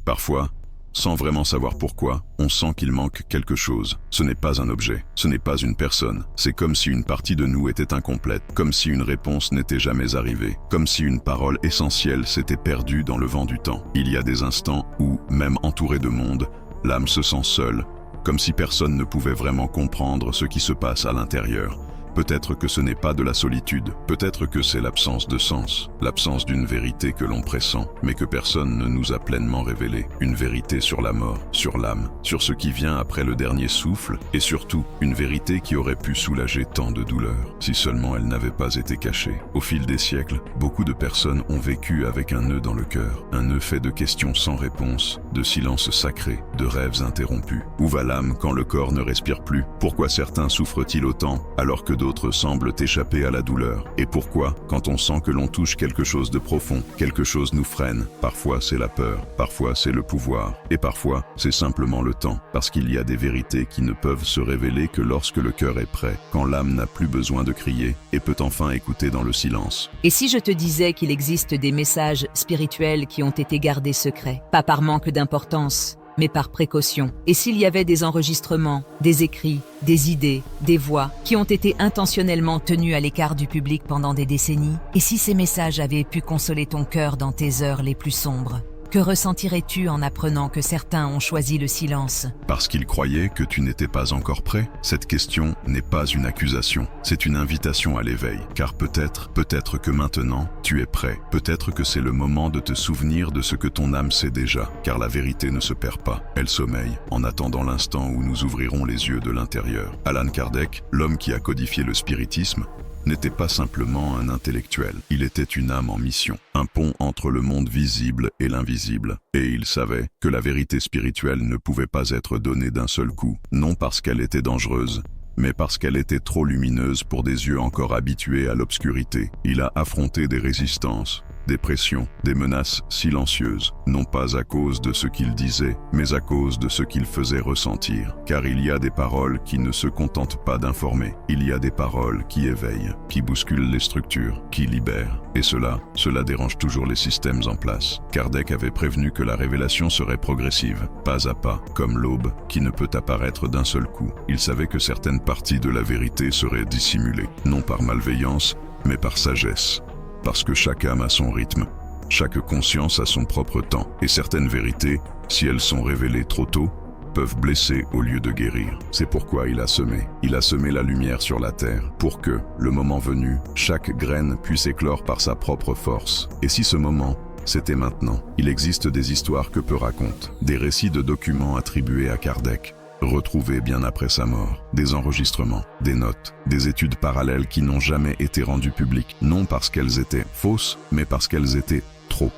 Parfois, sans vraiment savoir pourquoi, on sent qu'il manque quelque chose. Ce n'est pas un objet, ce n'est pas une personne. C'est comme si une partie de nous était incomplète, comme si une réponse n'était jamais arrivée, comme si une parole essentielle s'était perdue dans le vent du temps. Il y a des instants où, même entouré de monde, l'âme se sent seule, comme si personne ne pouvait vraiment comprendre ce qui se passe à l'intérieur. Peut-être que ce n'est pas de la solitude, peut-être que c'est l'absence de sens, l'absence d'une vérité que l'on pressent, mais que personne ne nous a pleinement révélée. Une vérité sur la mort, sur l'âme, sur ce qui vient après le dernier souffle, et surtout, une vérité qui aurait pu soulager tant de douleurs, si seulement elle n'avait pas été cachée. Au fil des siècles, beaucoup de personnes ont vécu avec un nœud dans le cœur, un nœud fait de questions sans réponse, de silences sacrés, de rêves interrompus. Où va l'âme quand le corps ne respire plus? Pourquoi certains souffrent-ils autant, alors que d'autres semblent échapper à la douleur? Et pourquoi, quand on sent que l'on touche quelque chose de profond, quelque chose nous freine? Parfois c'est la peur, parfois c'est le pouvoir, et parfois c'est simplement le temps, parce qu'il y a des vérités qui ne peuvent se révéler que lorsque le cœur est prêt, quand l'âme n'a plus besoin de crier, et peut enfin écouter dans le silence. Et si je te disais qu'il existe des messages spirituels qui ont été gardés secrets, pas par manque d'importance, mais par précaution? Et s'il y avait des enregistrements, des écrits, des idées, des voix qui ont été intentionnellement tenus à l'écart du public pendant des décennies? Et si ces messages avaient pu consoler ton cœur dans tes heures les plus sombres? Que ressentirais-tu en apprenant que certains ont choisi le silence? Parce qu'ils croyaient que tu n'étais pas encore prêt? Cette question n'est pas une accusation, c'est une invitation à l'éveil. Car peut-être que maintenant, tu es prêt. Peut-être que c'est le moment de te souvenir de ce que ton âme sait déjà. Car la vérité ne se perd pas, elle sommeille, en attendant l'instant où nous ouvrirons les yeux de l'intérieur. Allan Kardec, l'homme qui a codifié le spiritisme, n'était pas simplement un intellectuel, il était une âme en mission, un pont entre le monde visible et l'invisible. Et il savait que la vérité spirituelle ne pouvait pas être donnée d'un seul coup, non parce qu'elle était dangereuse, mais parce qu'elle était trop lumineuse pour des yeux encore habitués à l'obscurité. Il a affronté des résistances, des pressions, des menaces silencieuses, non pas à cause de ce qu'il disait, mais à cause de ce qu'il faisait ressentir. Car il y a des paroles qui ne se contentent pas d'informer, il y a des paroles qui éveillent, qui bousculent les structures, qui libèrent. Et cela dérange toujours les systèmes en place. Kardec avait prévenu que la révélation serait progressive, pas à pas, comme l'aube, qui ne peut apparaître d'un seul coup. Il savait que certaines parties de la vérité seraient dissimulées, non par malveillance, mais par sagesse. Parce que chaque âme a son rythme, chaque conscience a son propre temps, et certaines vérités, si elles sont révélées trop tôt, peuvent blesser au lieu de guérir. C'est pourquoi il a semé la lumière sur la terre, pour que, le moment venu, chaque graine puisse éclore par sa propre force. Et si ce moment, c'était maintenant? Il existe des histoires que peu racontent, des récits de documents attribués à Kardec, retrouvés bien après sa mort, des enregistrements, des notes, des études parallèles qui n'ont jamais été rendues publiques, non parce qu'elles étaient fausses, mais parce qu'elles étaient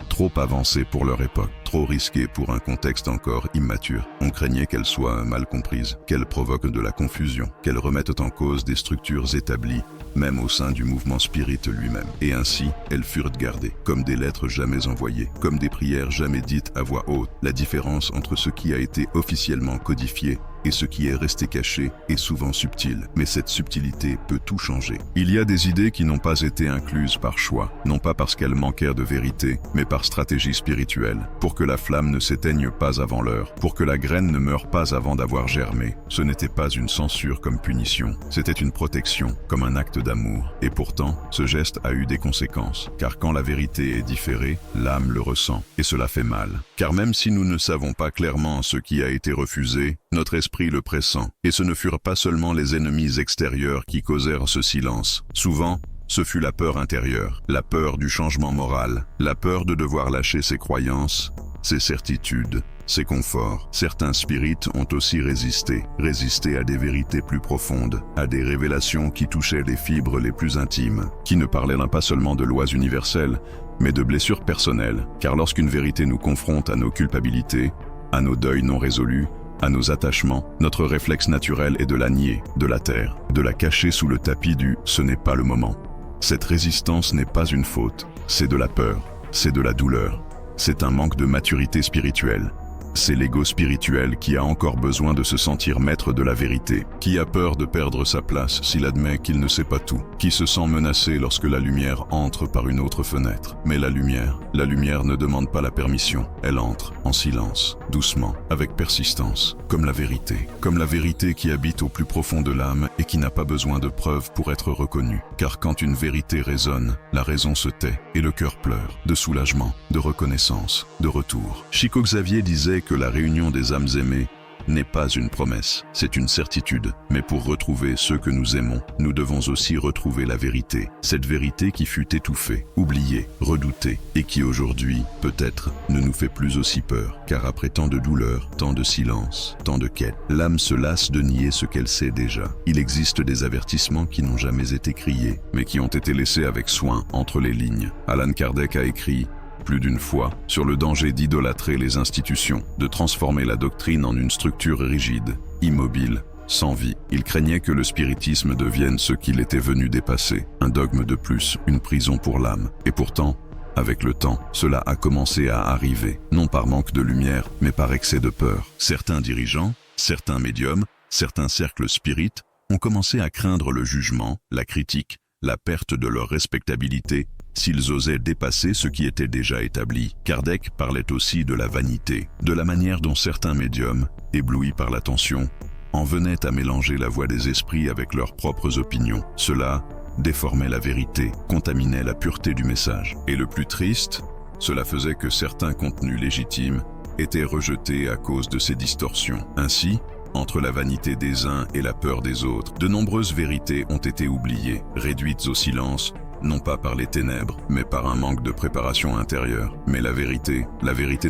trop avancées pour leur époque, trop risquées pour un contexte encore immature. On craignait qu'elles soient mal comprises, qu'elles provoquent de la confusion, qu'elles remettent en cause des structures établies, même au sein du mouvement spirit lui-même. Et ainsi, elles furent gardées, comme des lettres jamais envoyées, comme des prières jamais dites à voix haute. La différence entre ce qui a été officiellement codifié et ce qui est resté caché est souvent subtile, mais cette subtilité peut tout changer. Il y a des idées qui n'ont pas été incluses par choix, non pas parce qu'elles manquèrent de vérité, mais par stratégie spirituelle, pour que la flamme ne s'éteigne pas avant l'heure, pour que la graine ne meure pas avant d'avoir germé. Ce n'était pas une censure comme punition, c'était une protection, comme un acte d'amour. Et pourtant, ce geste a eu des conséquences, car quand la vérité est différée, l'âme le ressent, et cela fait mal. Car même si nous ne savons pas clairement ce qui a été refusé, notre esprit le pressent, et ce ne furent pas seulement les ennemis extérieurs qui causèrent ce silence. Souvent, ce fut la peur intérieure, la peur du changement moral, la peur de devoir lâcher ses croyances, ses certitudes, ses conforts. Certains spirites ont aussi résisté à des vérités plus profondes, à des révélations qui touchaient les fibres les plus intimes, qui ne parlaient pas seulement de lois universelles, mais de blessures personnelles. Car lorsqu'une vérité nous confronte à nos culpabilités, à nos deuils non résolus, à nos attachements, notre réflexe naturel est de la nier, de la taire, de la cacher sous le tapis du « ce n'est pas le moment ». Cette résistance n'est pas une faute, c'est de la peur, c'est de la douleur, c'est un manque de maturité spirituelle. C'est l'ego spirituel qui a encore besoin de se sentir maître de la vérité, qui a peur de perdre sa place s'il admet qu'il ne sait pas tout, qui se sent menacé lorsque la lumière entre par une autre fenêtre. Mais la lumière ne demande pas la permission, elle entre en silence, doucement, avec persistance, comme la vérité qui habite au plus profond de l'âme et qui n'a pas besoin de preuves pour être reconnue. Car quand une vérité résonne, la raison se tait et le cœur pleure, de soulagement, de reconnaissance, de retour. Chico Xavier disait que la réunion des âmes aimées n'est pas une promesse, c'est une certitude. Mais pour retrouver ceux que nous aimons, nous devons aussi retrouver la vérité. Cette vérité qui fut étouffée, oubliée, redoutée, et qui aujourd'hui, peut-être, ne nous fait plus aussi peur. Car après tant de douleurs, tant de silence, tant de quêtes, l'âme se lasse de nier ce qu'elle sait déjà. Il existe des avertissements qui n'ont jamais été criés, mais qui ont été laissés avec soin entre les lignes. Allan Kardec a écrit plus d'une fois sur le danger d'idolâtrer les institutions, de transformer la doctrine en une structure rigide, immobile, sans vie. Il craignait que le spiritisme devienne ce qu'il était venu dépasser, un dogme de plus, une prison pour l'âme. Et pourtant, avec le temps, cela a commencé à arriver, non par manque de lumière, mais par excès de peur. Certains dirigeants, certains médiums, certains cercles spirites ont commencé à craindre le jugement, la critique, la perte de leur respectabilité, s'ils osaient dépasser ce qui était déjà établi. Kardec parlait aussi de la vanité, de la manière dont certains médiums, éblouis par l'attention, en venaient à mélanger la voix des esprits avec leurs propres opinions. Cela déformait la vérité, contaminait la pureté du message. Et le plus triste, cela faisait que certains contenus légitimes étaient rejetés à cause de ces distorsions. Ainsi, entre la vanité des uns et la peur des autres, de nombreuses vérités ont été oubliées, réduites au silence, non pas par les ténèbres, mais par un manque de préparation intérieure. Mais la vérité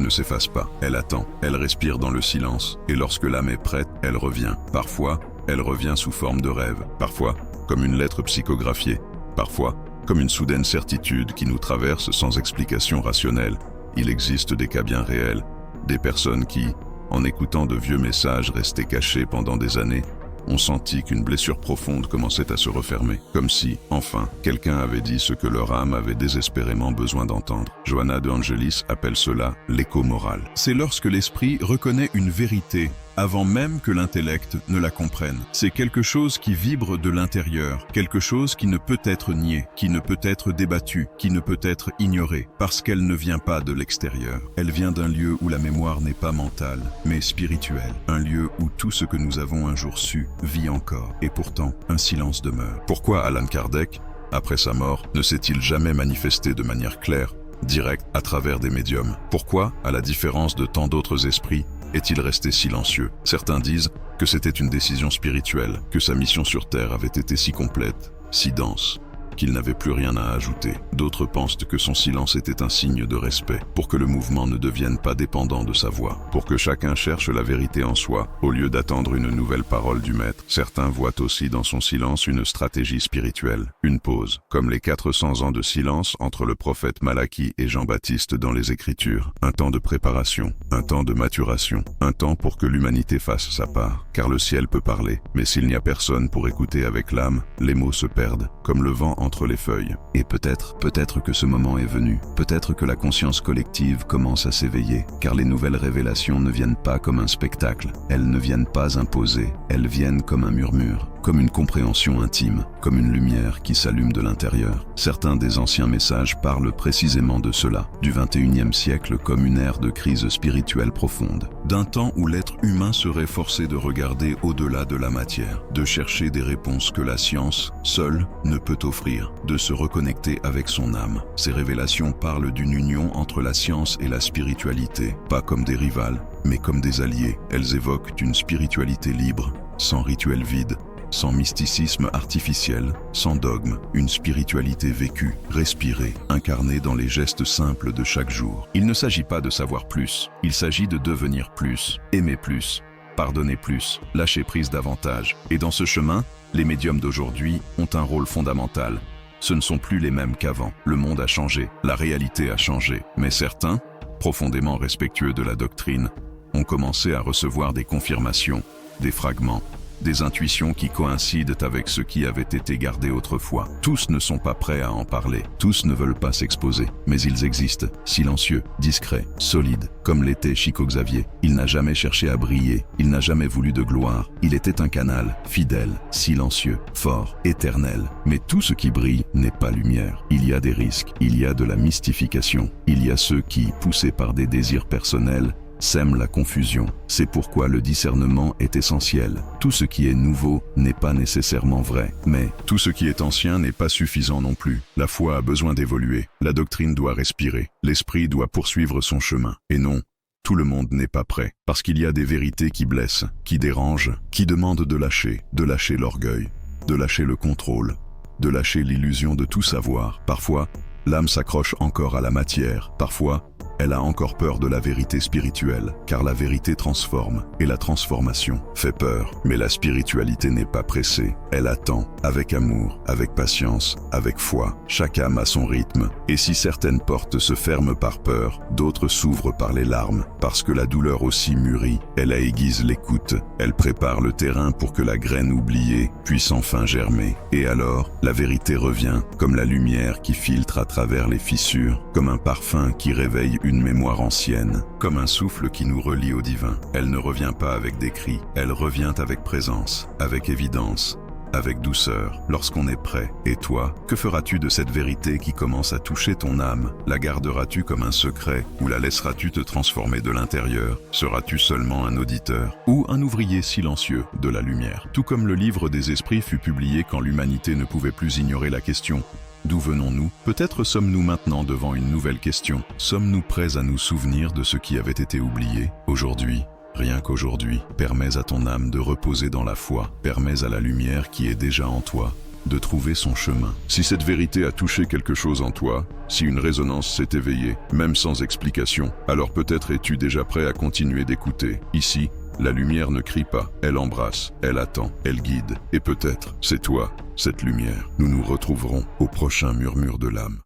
ne s'efface pas. Elle attend, elle respire dans le silence, et lorsque l'âme est prête, elle revient. Parfois, elle revient sous forme de rêve, parfois comme une lettre psychographiée, parfois comme une soudaine certitude qui nous traverse sans explication rationnelle. Il existe des cas bien réels, des personnes qui, en écoutant de vieux messages restés cachés pendant des années, ont senti qu'une blessure profonde commençait à se refermer, comme si, enfin, quelqu'un avait dit ce que leur âme avait désespérément besoin d'entendre. Johanna de Angelis appelle cela l'écho moral. C'est lorsque l'esprit reconnaît une vérité avant même que l'intellect ne la comprenne. C'est quelque chose qui vibre de l'intérieur, quelque chose qui ne peut être nié, qui ne peut être débattu, qui ne peut être ignoré, parce qu'elle ne vient pas de l'extérieur. Elle vient d'un lieu où la mémoire n'est pas mentale, mais spirituelle, un lieu où tout ce que nous avons un jour su vit encore, et pourtant un silence demeure. Pourquoi Allan Kardec, après sa mort, ne s'est-il jamais manifesté de manière claire, directe, à travers des médiums? Pourquoi, à la différence de tant d'autres esprits, est-il resté silencieux? Certains disent que c'était une décision spirituelle, que sa mission sur Terre avait été si complète, si dense, qu'il n'avait plus rien à ajouter. D'autres pensent que son silence était un signe de respect, pour que le mouvement ne devienne pas dépendant de sa voix, pour que chacun cherche la vérité en soi, au lieu d'attendre une nouvelle parole du Maître. Certains voient aussi dans son silence une stratégie spirituelle, une pause, comme les 400 ans de silence entre le prophète Malachie et Jean-Baptiste dans les Écritures. Un temps de préparation, un temps de maturation, un temps pour que l'humanité fasse sa part, car le ciel peut parler, mais s'il n'y a personne pour écouter avec l'âme, les mots se perdent, comme le vent entre les feuilles. Et peut-être que ce moment est venu. Peut-être que la conscience collective commence à s'éveiller, car les nouvelles révélations ne viennent pas comme un spectacle. Elles ne viennent pas imposer. Elles viennent comme un murmure, comme une compréhension intime, comme une lumière qui s'allume de l'intérieur. Certains des anciens messages parlent précisément de cela, du 21e siècle comme une ère de crise spirituelle profonde, d'un temps où l'être humain serait forcé de regarder au-delà de la matière, de chercher des réponses que la science, seule, ne peut offrir, de se reconnecter avec son âme. Ces révélations parlent d'une union entre la science et la spiritualité, pas comme des rivales, mais comme des alliés. Elles évoquent une spiritualité libre, sans rituel vide, sans mysticisme artificiel, sans dogme, une spiritualité vécue, respirée, incarnée dans les gestes simples de chaque jour. Il ne s'agit pas de savoir plus, il s'agit de devenir plus, aimer plus, pardonner plus, lâcher prise davantage. Et dans ce chemin, les médiums d'aujourd'hui ont un rôle fondamental. Ce ne sont plus les mêmes qu'avant. Le monde a changé, la réalité a changé. Mais certains, profondément respectueux de la doctrine, ont commencé à recevoir des confirmations, des fragments, des intuitions qui coïncident avec ce qui avait été gardé autrefois. Tous ne sont pas prêts à en parler, tous ne veulent pas s'exposer, mais ils existent, silencieux, discrets, solides, comme l'était Chico Xavier. Il n'a jamais cherché à briller, il n'a jamais voulu de gloire, il était un canal, fidèle, silencieux, fort, éternel. Mais tout ce qui brille n'est pas lumière. Il y a des risques, il y a de la mystification, il y a ceux qui, poussés par des désirs personnels, sème la confusion. C'est pourquoi le discernement est essentiel. Tout ce qui est nouveau n'est pas nécessairement vrai, mais tout ce qui est ancien n'est pas suffisant non plus. La foi a besoin d'évoluer, la doctrine doit respirer, l'esprit doit poursuivre son chemin. Et non, tout le monde n'est pas prêt, parce qu'il y a des vérités qui blessent, qui dérangent, qui demandent de lâcher l'orgueil, de lâcher le contrôle, de lâcher l'illusion de tout savoir. Parfois, l'âme s'accroche encore à la matière, parfois, elle a encore peur de la vérité spirituelle, car la vérité transforme, et la transformation fait peur. Mais la spiritualité n'est pas pressée, elle attend, avec amour, avec patience, avec foi. Chaque âme a son rythme, et si certaines portes se ferment par peur, d'autres s'ouvrent par les larmes, parce que la douleur aussi mûrit, elle aiguise l'écoute, elle prépare le terrain pour que la graine oubliée puisse enfin germer. Et alors, la vérité revient, comme la lumière qui filtre à travers les fissures, comme un parfum qui réveille une mémoire ancienne, comme un souffle qui nous relie au divin. Elle ne revient pas avec des cris, elle revient avec présence, avec évidence, avec douceur, lorsqu'on est prêt. Et toi, que feras-tu de cette vérité qui commence à toucher ton âme? La garderas-tu comme un secret, ou la laisseras-tu te transformer de l'intérieur? Seras-tu seulement un auditeur, ou un ouvrier silencieux de la lumière? Tout comme le livre des esprits fut publié quand l'humanité ne pouvait plus ignorer la question: d'où venons-nous? Peut-être sommes-nous maintenant devant une nouvelle question. Sommes-nous prêts à nous souvenir de ce qui avait été oublié? Aujourd'hui, rien qu'aujourd'hui, permets à ton âme de reposer dans la foi, permets à la lumière qui est déjà en toi de trouver son chemin. Si cette vérité a touché quelque chose en toi, si une résonance s'est éveillée, même sans explication, alors peut-être es-tu déjà prêt à continuer d'écouter. Ici, la lumière ne crie pas, elle embrasse, elle attend, elle guide. Et peut-être, c'est toi, cette lumière. Nous nous retrouverons au prochain murmure de l'âme.